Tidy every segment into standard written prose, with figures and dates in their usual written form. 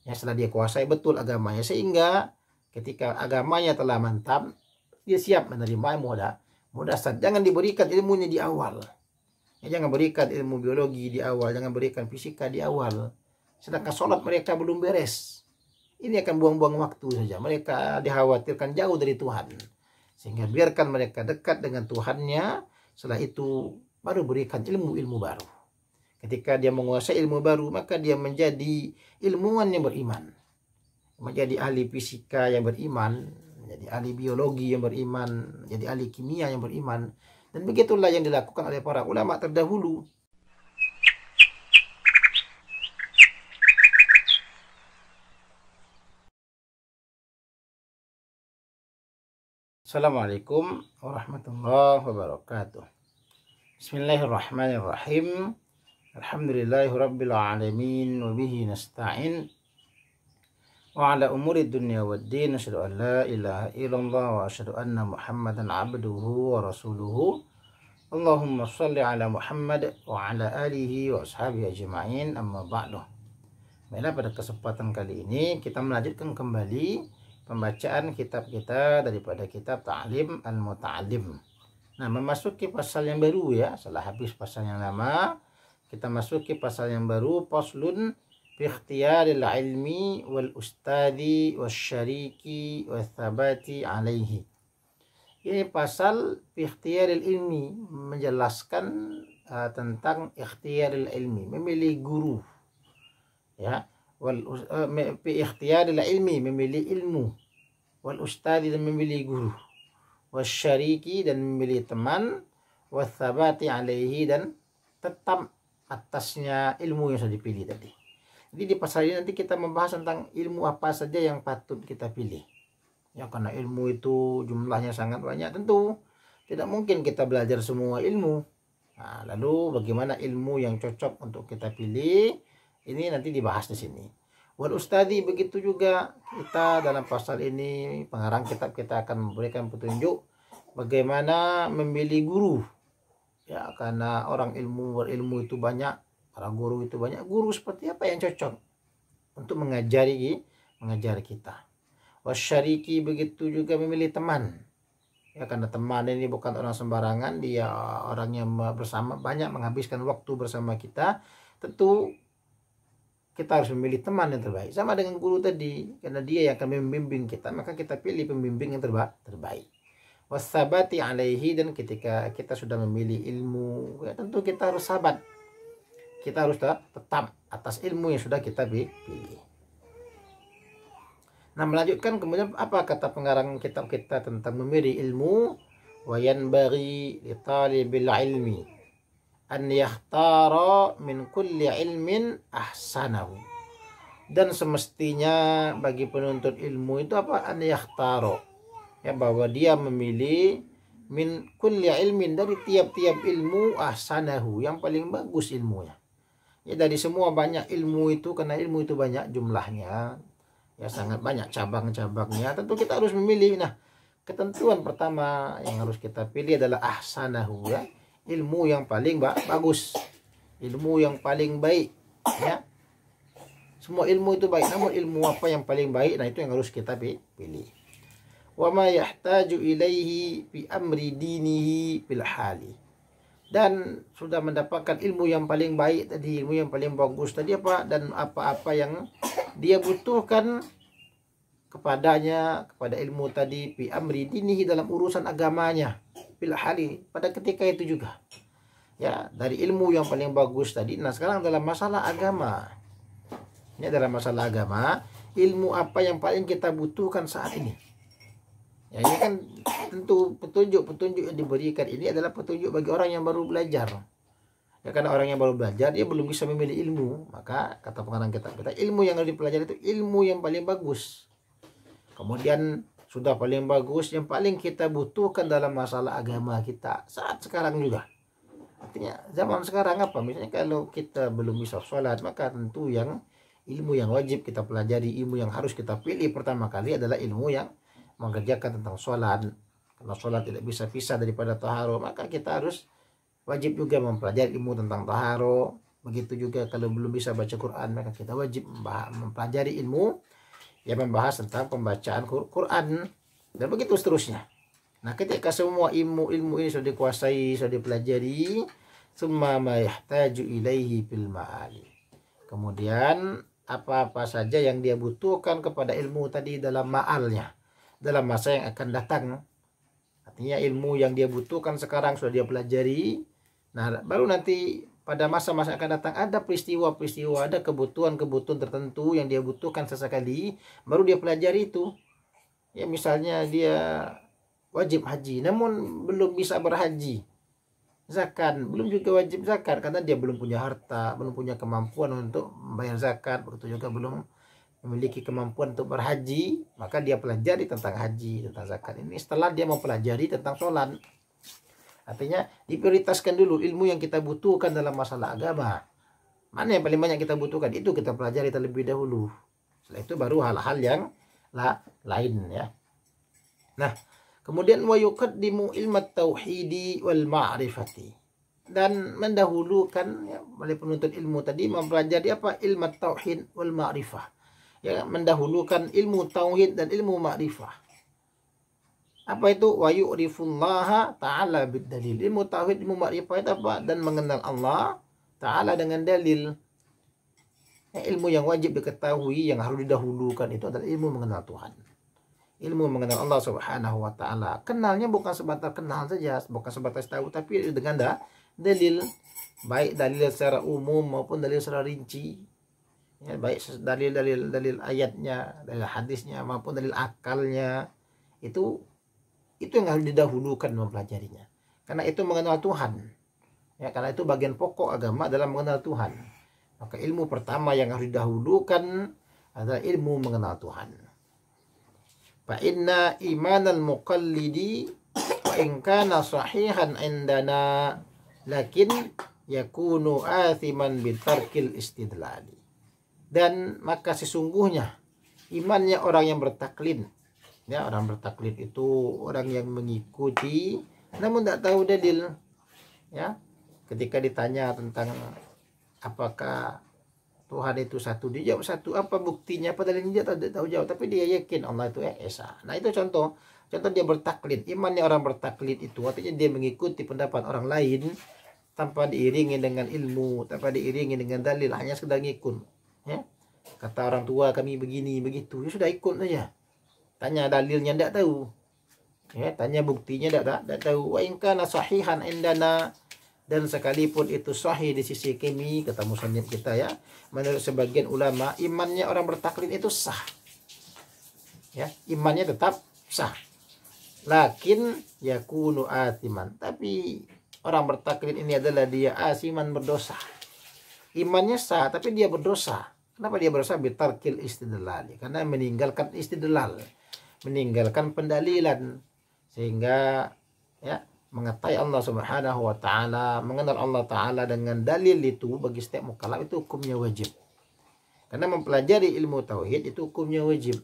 Ya, setelah dia kuasai betul agamanya, sehingga ketika agamanya telah mantap, dia siap menerima ilmu dasar. Jangan diberikan ilmunya di awal. Ya, jangan berikan ilmu biologi di awal, jangan berikan fisika di awal. Sedangkan sholat mereka belum beres. Ini akan buang-buang waktu saja. Mereka dikhawatirkan jauh dari Tuhan. Sehingga biarkan mereka dekat dengan Tuhannya. Setelah itu baru berikan ilmu-ilmu baru. Ketika dia menguasai ilmu baru, maka dia menjadi ilmuwan yang beriman. Menjadi ahli fisika yang beriman, menjadi ahli biologi yang beriman, menjadi ahli kimia yang beriman. Dan begitulah yang dilakukan oleh para ulama terdahulu. Assalamualaikum warahmatullahi wabarakatuh. Bismillahirrahmanirrahim. Alhamdulillahirabbil alamin wa bihi nasta'in wa ala umuri dunya waddin. Asyhadu an la ilaha illallah wa asyhadu anna Muhammadan abduhu wa rasuluhu. Allahumma shalli ala Muhammad wa ala alihi wa ashabihi ajma'in, amma ba'du. Baiklah, pada kesempatan kali ini kita melanjutkan kembali pembacaan kitab kita daripada kitab Ta'lim Al-Muta'allim. Nah, memasuki pasal yang baru ya. Setelah habis pasal yang lama, kita masuki pasal yang baru, faslun fi ikhtiyaril ilmi wal ustadi wasyariki wathabati alaihi. Ini pasal fi ikhtiyaril ilmi, menjelaskan tentang ikhtiyaril ilmi, memilih guru. Ya, fi ikhtiyaril ilmi, memilih ilmu, wal ustadi, dan memilih guru, wasyariki, dan memilih teman, wathabati alaihi, dan tetap atasnya ilmu yang sudah dipilih tadi. Jadi di pasal ini nanti kita membahas tentang ilmu apa saja yang patut kita pilih. Ya, karena ilmu itu jumlahnya sangat banyak, tentu tidak mungkin kita belajar semua ilmu. Nah, lalu bagaimana ilmu yang cocok untuk kita pilih? Ini nanti dibahas di sini. Wal ustadi, begitu juga kita dalam pasal ini, pengarang kitab kita akan memberikan petunjuk bagaimana memilih guru. Ya, karena orang berilmu itu banyak, para guru itu banyak. Guru seperti apa yang cocok untuk mengajari kita. Wasyariki, begitu juga memilih teman. Ya, karena teman ini bukan orang sembarangan, dia orang yang bersama, banyak menghabiskan waktu bersama kita. Tentu kita harus memilih teman yang terbaik. Sama dengan guru tadi, karena dia yang akan membimbing kita, maka kita pilih pembimbing yang terbaik. Wasabati alaihi, dan ketika kita sudah memilih ilmu, ya tentu kita harus sabat. Kita harus tetap atas ilmu yang sudah kita pilih. Nah, melanjutkan kemudian apa kata pengarang kitab kita tentang memilih ilmu? Wa yanbaghi li talibil ilmi an yakhtara min kulli ilmin ahsanahu. Dan semestinya bagi penuntut ilmu itu apa? An yakhtara, ya, bahwa dia memilih min kulli ilmin, dari tiap-tiap ilmu, ahsanahu, yang paling bagus ilmunya. Ya, dari semua banyak ilmu itu, karena ilmu itu banyak jumlahnya, ya sangat banyak cabang-cabangnya, tentu kita harus memilih. Nah, ketentuan pertama yang harus kita pilih adalah ahsanahu, ya, ilmu yang paling bagus, ilmu yang paling baik. Ya, semua ilmu itu baik, namun ilmu apa yang paling baik? Nah, itu yang harus kita pilih. Wa ma yahtaju ilaihi fi amri dinihi fil hali. Dan sudah mendapatkan ilmu yang paling baik tadi, ilmu yang paling bagus tadi apa, dan apa-apa yang dia butuhkan kepada ilmu tadi, fi amri dinihi, dalam urusan agamanya, fil hali, pada ketika itu juga. Ya, dari ilmu yang paling bagus tadi. Nah, sekarang dalam masalah agama. Ini dalam masalah agama, ilmu apa yang paling kita butuhkan saat ini? Ya, ini kan tentu petunjuk yang diberikan ini adalah petunjuk bagi orang yang baru belajar. Ya, karena orang yang baru belajar, dia belum bisa memilih ilmu. Maka kata pengarang kitab kita, ilmu yang harus dipelajari itu ilmu yang paling bagus. Kemudian sudah paling bagus, yang paling kita butuhkan dalam masalah agama kita saat sekarang juga. Artinya zaman sekarang apa? Misalnya kalau kita belum bisa sholat, maka tentu ilmu yang wajib kita pelajari, ilmu yang harus kita pilih pertama kali adalah ilmu yang mengerjakan tentang sholat. Kalau sholat tidak bisa pisah daripada taharo, maka kita harus wajib juga mempelajari ilmu tentang taharo. Begitu juga kalau belum bisa baca Quran, maka kita wajib mempelajari ilmu yang membahas tentang pembacaan Quran, dan begitu seterusnya. Nah, ketika semua ilmu-ilmu ini sudah dikuasai, sudah dipelajari, summa ma yahtaju ilaihi fil ma'ali. Kemudian apa-apa saja yang dia butuhkan kepada ilmu tadi dalam ma'alnya, dalam masa yang akan datang. Artinya ilmu yang dia butuhkan sekarang sudah dia pelajari. Nah, baru nanti pada masa-masa akan datang ada peristiwa-peristiwa, ada kebutuhan-kebutuhan tertentu yang dia butuhkan sesekali, baru dia pelajari itu. Ya, misalnya dia wajib haji namun belum bisa berhaji. Zakat belum juga wajib zakat karena dia belum punya harta, belum punya kemampuan untuk membayar zakat, begitu juga belum memiliki kemampuan untuk berhaji, maka dia pelajari tentang haji, tentang zakat. Ini setelah dia mempelajari tentang sholat. Artinya diprioritaskan dulu ilmu yang kita butuhkan dalam masalah agama. Mana yang paling banyak kita butuhkan, itu kita pelajari terlebih dahulu. Setelah itu baru hal-hal yang lain ya. Nah, kemudian wa yuqaddimu ilmat tauhidi wal ma'rifati. Dan mendahulukan ya, oleh penuntut ilmu tadi mempelajari apa? Ilmat tauhid wal ma'rifah. Ya, mendahulukan ilmu tauhid dan ilmu ma'rifah. Apa itu? Wa yu'rifullaha ta'ala bid-dalil. Ilmu tauhid, ilmu ma'rifah itu apa? Dan mengenal Allah Ta'ala dengan dalil. Ya, ilmu yang wajib diketahui, yang harus didahulukan itu adalah ilmu mengenal Tuhan. Ilmu mengenal Allah Subhanahu wa Ta'ala. Kenalnya bukan sebatas kenal saja, bukan sebatas tahu, tapi dengan dalil. Baik dalil secara umum maupun dalil secara rinci. Ya, baik dalil ayatnya, dalil hadisnya maupun dalil akalnya. Itu yang harus didahulukan mempelajarinya. Karena itu mengenal Tuhan. Ya, karena itu bagian pokok agama dalam mengenal Tuhan. Maka ilmu pertama yang harus didahulukan adalah ilmu mengenal Tuhan. Fa inna imanal muqallidi wa in kana sahihan indana lakin yakunu athiman bitarkil istidlali. Dan maka sesungguhnya imannya orang yang bertaklid, ya, orang bertaklid itu orang yang mengikuti namun tidak tahu dalil. Ya, ketika ditanya tentang apakah Tuhan itu satu, dia jawab satu. Apa buktinya? Padahal dia tidak tahu jawab, tapi dia yakin Allah itu esa. Nah, itu contoh dia bertaklid. Imannya orang bertaklid itu artinya dia mengikuti pendapat orang lain tanpa diiringi dengan ilmu, tanpa diiringi dengan dalil, hanya sekedar ngikut. Ya, kata orang tua kami begini begitu, ya sudah ikut saja. Tanya dalilnya tidak tahu. Ya, tanya buktinya tidak tahu. Wa in kana sahihan indana, dan sekalipun itu sahih di sisi kami, kata musannif kita ya, menurut sebagian ulama imannya orang bertaklid itu sah. Ya, imannya tetap sah. Lakin yakunu atiman, tapi orang bertaklid ini adalah dia asiman, berdosa. Imannya sah tapi dia berdosa. Kenapa dia berdosa? Bitarkil istidlal, karena meninggalkan istidlal, meninggalkan pendalilan, sehingga ya mengetahui Allah Subhanahu wa Ta'ala, mengenal Allah Ta'ala dengan dalil itu bagi setiap mukallaf itu hukumnya wajib. Karena mempelajari ilmu tauhid itu hukumnya wajib.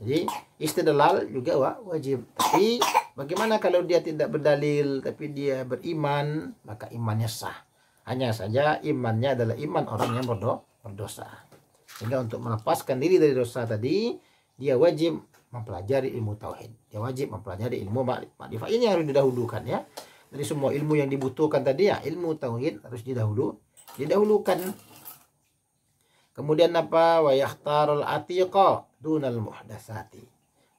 Jadi istidlal juga wajib. Tapi bagaimana kalau dia tidak berdalil tapi dia beriman, maka imannya sah. Hanya saja imannya adalah iman orang yang berdosa. Sehingga untuk melepaskan diri dari dosa tadi, dia wajib mempelajari ilmu tauhid. Dia wajib mempelajari ilmu ma'rifah. Ini harus didahulukan ya. Dari semua ilmu yang dibutuhkan tadi ya, ilmu tauhid harus didahulukan. Kemudian apa? Wa yahtarul atiqa dunal muhdatsati.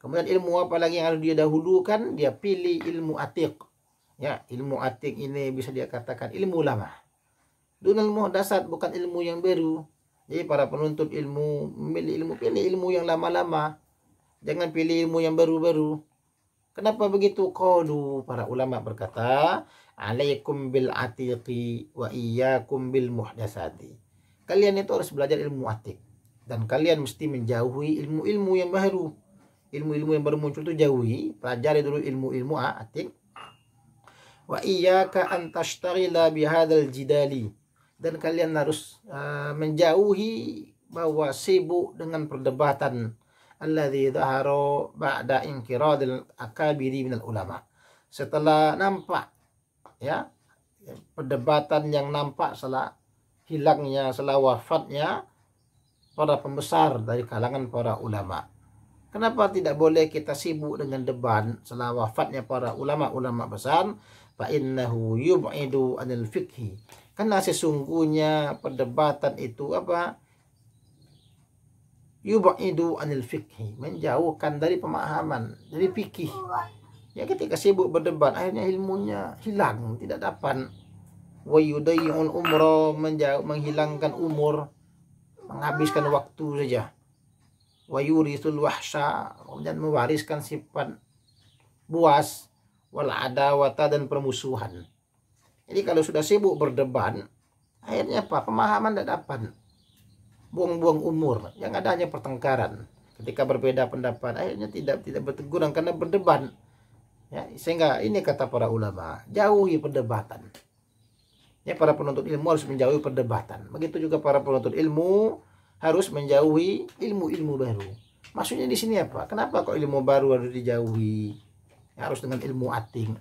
Kemudian ilmu apa lagi yang harus didahulukan? Dia pilih ilmu atiq. Ya, ilmu atiq ini bisa dia katakan ilmu lama. Dunal muhdatsat, bukan ilmu yang baru. Jadi para penuntut ilmu pilih ilmu yang lama-lama. Jangan pilih ilmu yang baru-baru. Kenapa begitu? Qalu, para ulama berkata, alaikum bil atiqi wa iyyakum bil muhdatsati. Kalian itu harus belajar ilmu atiq, dan kalian mesti menjauhi ilmu-ilmu yang baru. Ilmu-ilmu yang baru muncul itu jauhi, pelajari dulu ilmu-ilmu atiq. Wa iyyaka an tashtagila bihadzal jidali. Dan kalian harus menjauhi bahwa sibuk dengan perdebatan alladzi dhahara ba'da inqiradil akabiri minal ulama. Setelah nampak ya perdebatan yang nampak setelah hilangnya setelah wafatnya para pembesar dari kalangan para ulama. Kenapa tidak boleh kita sibuk dengan debat setelah wafatnya para ulama-ulama besar? Fa innahu yub'idu anil fikhi. Karena sesungguhnya perdebatan itu apa? Yub'idu anil fikhi, menjauhkan dari pemahaman, dari fikih. Ya ketika sibuk berdebat akhirnya ilmunya hilang, tidak dapat. Wa yudayyun umra, menghilangkan umur, menghabiskan waktu saja. Wa yurisul wahsya, dan mewariskan sifat buas, wal adawata, dan permusuhan. Jadi kalau sudah sibuk berdebat, akhirnya apa? Pemahaman tidak dapat. Buang-buang umur, yang ada hanya pertengkaran. Ketika berbeda pendapat, akhirnya tidak berteguran karena berdebat. Ya, sehingga ini kata para ulama, jauhi perdebatan. Ya, para penuntut ilmu harus menjauhi perdebatan. Begitu juga para penuntut ilmu harus menjauhi ilmu-ilmu baru. Maksudnya di sini apa? Kenapa kok ilmu baru harus dijauhi? Ya, harus dengan ilmu ating.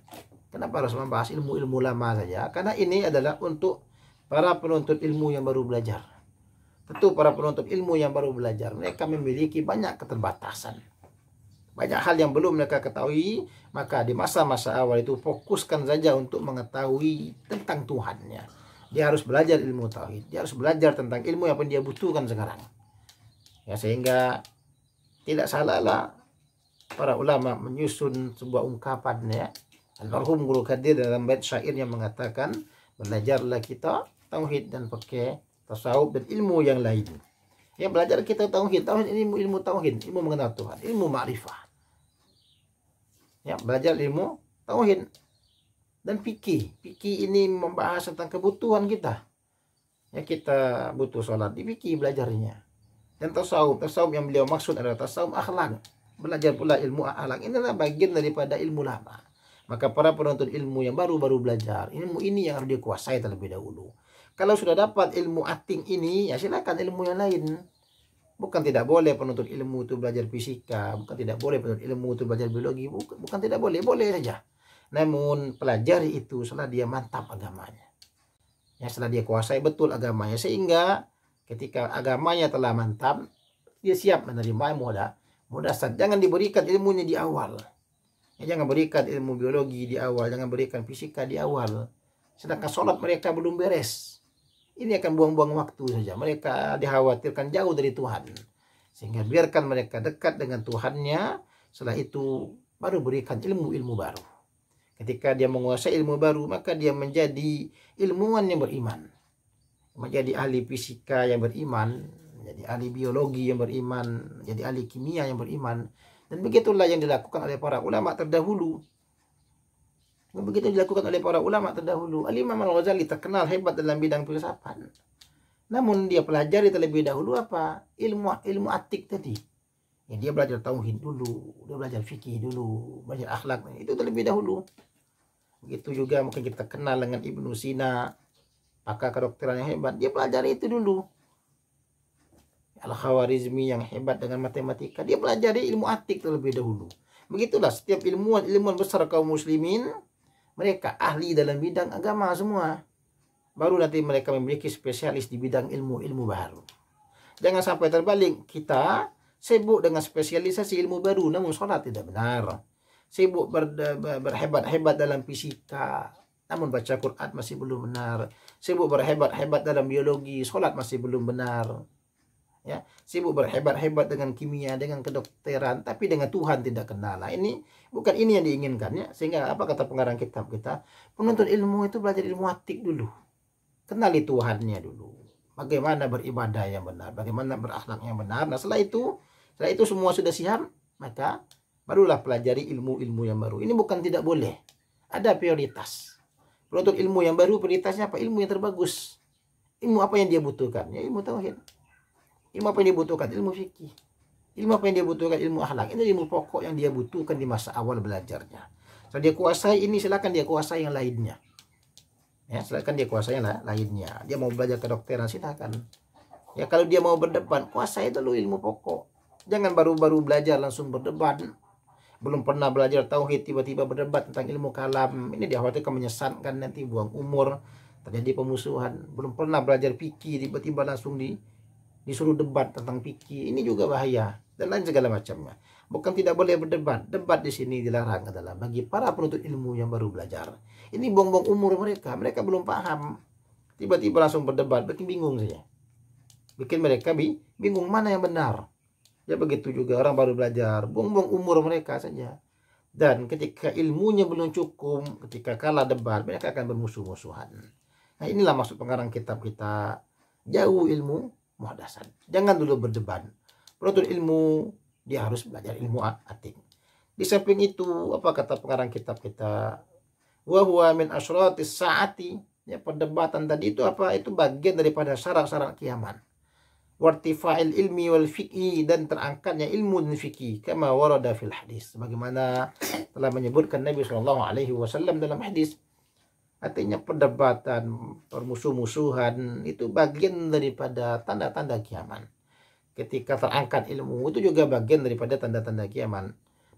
Kenapa harus membahas ilmu-ilmu lama saja? Karena ini adalah untuk para penuntut ilmu yang baru belajar. Tentu para penuntut ilmu yang baru belajar, mereka memiliki banyak keterbatasan. Banyak hal yang belum mereka ketahui, maka di masa-masa awal itu fokuskan saja untuk mengetahui tentang Tuhannya. Dia harus belajar ilmu tauhid. Dia harus belajar tentang ilmu yang dia butuhkan sekarang. Ya, sehingga tidak salahlah para ulama menyusun sebuah ungkapan, ya. Almarhum Guru Kadir dalam bait syairnya mengatakan, belajarlah kita tauhid dan pakai tasawuf dan ilmu yang lain. Ya, belajar kita tauhid. Tauhid ini ilmu tauhid, ilmu mengenal Tuhan, ilmu ma'rifah. Ya, belajar ilmu tauhid. Dan fikih. Fikih ini membahas tentang kebutuhan kita. Ya, kita butuh sholat, di fikih belajarnya. Dan tasawuf. Tasawuf yang beliau maksud adalah tasawuf akhlak. Belajar pula ilmu akhlak. Inilah bagian daripada ilmu lama. Maka para penuntut ilmu yang baru-baru belajar, ilmu ini yang harus dikuasai terlebih dahulu. Kalau sudah dapat ilmu ating ini, ya silakan ilmu yang lain. Bukan tidak boleh penuntut ilmu itu belajar fisika. Bukan tidak boleh penuntut ilmu itu belajar biologi. Bukan tidak boleh. Boleh saja. Namun pelajari itu setelah dia mantap agamanya. Ya, setelah dia kuasai betul agamanya. Sehingga ketika agamanya telah mantap, dia siap menerima ilmu dasar. Jangan diberikan ilmunya di awal. Ya, jangan berikan ilmu biologi di awal. Jangan berikan fisika di awal. Sedangkan sholat mereka belum beres. Ini akan buang-buang waktu saja. Mereka dikhawatirkan jauh dari Tuhan. Sehingga biarkan mereka dekat dengan Tuhannya. Setelah itu baru berikan ilmu-ilmu baru. Ketika dia menguasai ilmu baru, maka dia menjadi ilmuwan yang beriman. Menjadi ahli fisika yang beriman. Menjadi ahli biologi yang beriman. Menjadi ahli kimia yang beriman. Dan begitulah yang dilakukan oleh para ulama terdahulu. Begitu dilakukan oleh para ulama terdahulu. Al-Imam Al-Ghazali terkenal hebat dalam bidang filsafat. Namun dia pelajari terlebih dahulu apa? Ilmu atik tadi. Ya, dia belajar tauhid dulu, dia belajar fikih dulu, belajar akhlak. Itu terlebih dahulu. Begitu juga mungkin kita kenal dengan Ibnu Sina, pakar kedokteran yang hebat. Dia pelajari itu dulu. Al-Khawarizmi yang hebat dengan matematika, dia pelajari ilmu atik terlebih dahulu. Begitulah setiap ilmuwan besar kaum muslimin, mereka ahli dalam bidang agama semua. Baru nanti mereka memiliki spesialis di bidang ilmu-ilmu baru. Jangan sampai terbalik, kita sibuk dengan spesialisasi ilmu baru, namun sholat tidak benar. Sibuk berhebat-hebat dalam fisika, namun baca Quran masih belum benar. Sibuk berhebat-hebat dalam biologi, sholat masih belum benar. Ya, sibuk berhebat-hebat dengan kimia, dengan kedokteran, tapi dengan Tuhan tidak kenal. Nah, ini bukan ini yang diinginkan, ya. Sehingga apa kata pengarang kitab kita? Penuntut ilmu itu belajar ilmu atik dulu. Kenali Tuhannya dulu. Bagaimana beribadah yang benar, bagaimana berakhlak yang benar. Nah, setelah itu semua sudah siap, maka barulah pelajari ilmu-ilmu yang baru. Ini bukan tidak boleh. Ada prioritas. Penuntut ilmu yang baru prioritasnya apa? Ilmu yang terbagus. Ilmu apa yang dia butuhkan? Ya, ilmu tauhid. Ilmu apa yang dia butuhkan? Ilmu fikih. Ilmu apa yang dia butuhkan? Ilmu akhlak. Ini ilmu pokok yang dia butuhkan di masa awal belajarnya. Setelah dia kuasai ini, silakan dia kuasai yang lainnya. Ya, silakan dia kuasai yang lainnya. Dia mau belajar kedokteran, silakan. Ya, kalau dia mau berdebat, kuasai dulu ilmu pokok. Jangan baru-baru belajar langsung berdebat. Belum pernah belajar tauhid tiba-tiba berdebat tentang ilmu kalam. Ini dikhawatirkan menyesatkan, nanti buang umur. terjadi pemusuhan. Belum pernah belajar fikih, tiba-tiba langsung disuruh debat tentang fikih. Ini juga bahaya dan lain segala macamnya. Bukan tidak boleh berdebat. Debat di sini dilarang adalah bagi para penuntut ilmu yang baru belajar. Ini buang-buang umur mereka. Mereka belum paham. Tiba-tiba langsung berdebat, bikin bingung saja. Bikin mereka bingung mana yang benar. Ya begitu juga orang baru belajar, buang-buang umur mereka saja. Dan ketika ilmunya belum cukup, ketika kalah debat, mereka akan bermusuh-musuhan. Nah inilah maksud pengarang kitab kita. Jauh ilmu muhdatsat. Jangan dulu berdebat. Penuntut ilmu dia harus belajar ilmu atik. Di samping itu, apa kata pengarang kitab kita? Wa huwa min asyratis saati. Ya, perdebatan tadi itu apa? Itu bagian daripada syarat-syarat kiamat. Wartifa'il ilmi wal fiqhi, dan terangkatnya ilmu dan fikih, kama warada fil hadis, bagaimana telah menyebutkan Nabi SAW dalam hadis. Artinya perdebatan, permusuh-musuhan itu bagian daripada tanda-tanda kiamat. Ketika terangkat ilmu itu juga bagian daripada tanda-tanda kiamat.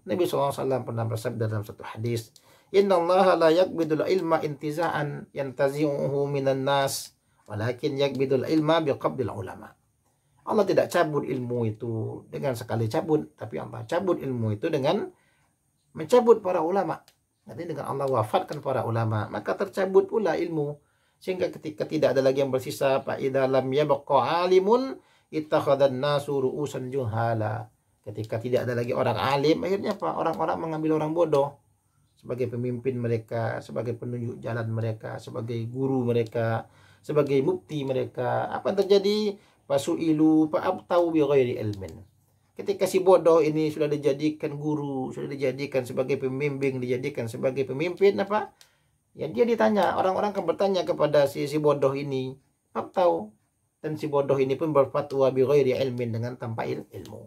Nabi SAW pernah bersabda dalam satu hadis, innallaha la yakbidul ilma intiza'an yantazi'uhu minan nas, walakin yakbidul ilma biqabdil ulama. Allah tidak cabut ilmu itu dengan sekali cabut, tapi Allah cabut ilmu itu dengan mencabut para ulama. Nanti dengan Allah wafatkan para ulama, maka tercabut pula ilmu. Sehingga ketika tidak ada lagi yang bersisa, fa idza lam yabqa alimun ittakhadhan nasu ru'usan juhala. Ketika tidak ada lagi orang alim, akhirnya apa? Orang-orang mengambil orang bodoh sebagai pemimpin mereka, sebagai penunjuk jalan mereka, sebagai guru mereka, sebagai mufti mereka. Apa yang terjadi? Fasu'ilu fa'abtau bi ghairi ilmin. Ketika si bodoh ini sudah dijadikan guru, sudah dijadikan sebagai pembimbing, dijadikan sebagai pemimpin, apa? Ya dia ditanya, orang-orang akan bertanya kepada si bodoh ini, fa'abtau. Dan si bodoh ini pun berfatwa bi ghairi ilmin, dengan tanpa ilmu.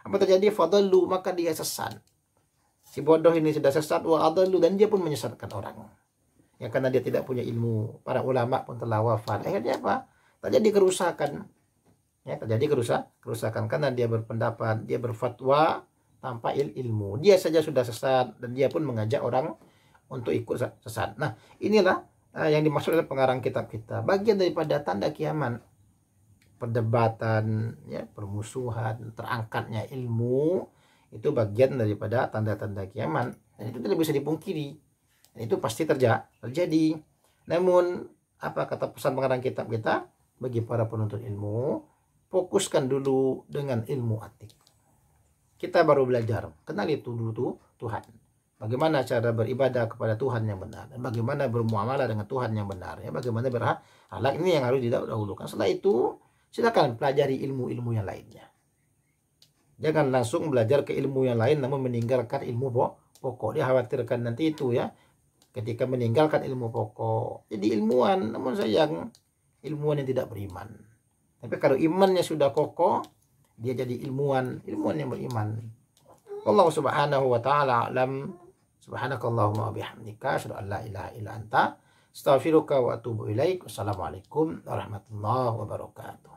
Apa terjadi? Fadallu, maka dia sesat. Si bodoh ini sudah sesat, wa adallu, dan dia pun menyesatkan orang. Ya karena dia tidak punya ilmu. Para ulama pun telah wafat. Akhirnya apa? Terjadi kerusakan. Ya, terjadi kerusakan karena dia berpendapat, dia berfatwa tanpa ilmu. Dia saja sudah sesat dan dia pun mengajak orang untuk ikut sesat. Nah, inilah yang dimaksud oleh pengarang kitab kita. Bagian daripada tanda kiamat. Perdebatan, ya, permusuhan, terangkatnya ilmu, itu bagian daripada tanda-tanda kiamat. Dan itu tidak bisa dipungkiri. Dan itu pasti terjadi. Namun, apa kata pesan pengarang kitab kita? Bagi para penuntut ilmu, fokuskan dulu dengan ilmu atik. Kita baru belajar, kenal itu dulu Tuhan. Bagaimana cara beribadah kepada Tuhan yang benar, dan bagaimana bermuamalah dengan Tuhan yang benar, ya, bagaimana berakhlak, ini yang harus didahulukan. Setelah itu, silakan pelajari ilmu-ilmu yang lainnya. Jangan langsung belajar ke ilmu yang lain namun meninggalkan ilmu pokok. Dia khawatirkan nanti itu, ya, ketika meninggalkan ilmu pokok jadi ilmuwan, namun sayang ilmuwan yang tidak beriman. Tapi kalau imannya sudah kokoh, dia jadi ilmuwan yang beriman. Allah subhanahu wa ta'ala alam. Subhanakallahumma wa bihamdika asyhadu an la ilaha illa anta astaghfiruka wa atubu ilaik. Wassalamualaikum warahmatullahi wabarakatuh.